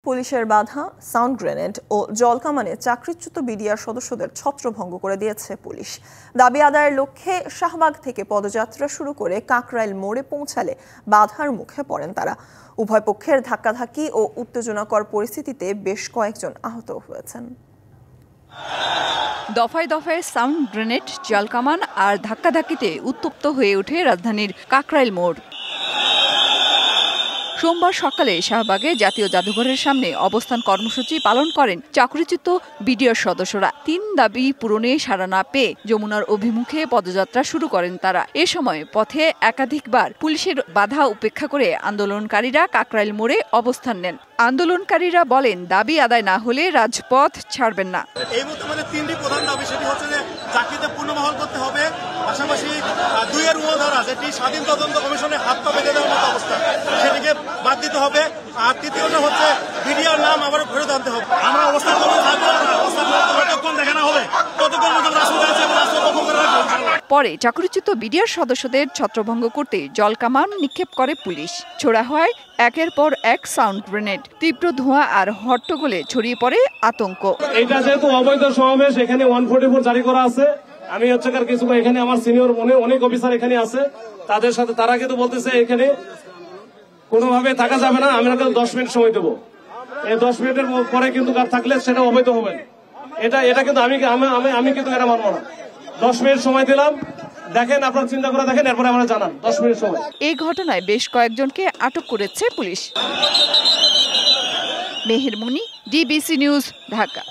পুলিশের বাধা, sound grenade ও জলকামানে চাকরিচ্যুত বিডিআর সদস্যদের ছত্রভঙ্গ করে দিয়েছে পুলিশ। দাবি আদায়ের লক্ষ্যে শাহবাগ থেকে পদযাত্রা শুরু করে কাকরাইল মোড়ে পৌঁছালে বাধার মুখে পড়েন তারা। উভয় পক্ষের ধাক্কাধাক্কি ও উত্তেজনাকর পরিস্থিতিতে বেশ কয়েকজন আহত হয়েছেন। দফায় দফায় সাউন্ড গ্রেনেড, জলকামান আর ধাক্কাধাক্কিতে উত্তপ্ত হয়ে ওঠে রাজধানীর কাকরাইল মোড়। সোমবার সকালে শাহবাগে জাতীয় জাদুঘরের সামনে অবস্থান কর্মসূচি পালন করেন চাকরিচ্যুত বিডিআর সদস্যরা। ৩ দাবি পূরণে সাড়া না পেয়ে যমুনার অভিমুখে পদযাত্রা শুরু করেন তারা। এ সময় পথে একাধিকবার পুলিশের বাধা উপেক্ষা করে আন্দোলনকারীরা কাকরাইল মোড়ে অবস্থান নেন। আন্দোলনকারীরা বলেন, দাবি আদায় না হলে রাজপথ ছাড়বেন না। এই মুহূর্তে আমাদের 3টি প্রধান দাবি, সেটি হচ্ছে যে চাকরিতে পূর্ণবহাল করতে হবে, পাশাপাশি 2 এর মূলধারা যেটি স্বাধীন তদন্ত কমিশনে হাত পা বেঁধে দেওয়ার মতো অবস্থা, সেটিকে বাদ দিতে হবে। আর তৃতীয়টা হচ্ছে বিডিআর নাম আবার ফেরত আনতে হবে। আমরা অবস্থান করবো, যতক্ষণ দেখানো হবে ততক্ষণ পরে চাকরিচ্যুত বিডিআর সদস্যদের ছত্রভঙ্গ করতে জলকামান নিক্ষেপ করে পুলিশ। ছোড়া হয় একের পর এক সাউন্ড গ্রেনেড। তীব্র ধোঁয়া আর হট্টগোলে ছড়িয়ে পড়ে আতঙ্ক। এটা যেহেতু অবৈধ সমাবেশ, এখানে 144 জারি করা আছে। আমি হচ্ছে কিছু এখানে আমার সিনিয়র অনেক অফিসার এখানে আছে, তাদের সাথে তারা কিন্তু বলতেছে এখানে কোনোভাবে থাকা যাবে না। আমি 10 মিনিট সময় দেবো। এই 10 মিনিটের পরে কিন্তু থাকলে সেটা অবৈধ হবে। এটা কিন্তু আমি কিন্তু এটা মানবো না। 10 মিনিট সময় দিলাম, দেখেন আপনারা চিন্তা করে দেখেন, এরপরে আমরা জানান 10 মিনিট সময়। এই ঘটনায় বেশ কয়েকজনকে আটক করেছে পুলিশ। মেহের মুনি, ডিবিসি নিউজ, ঢাকা।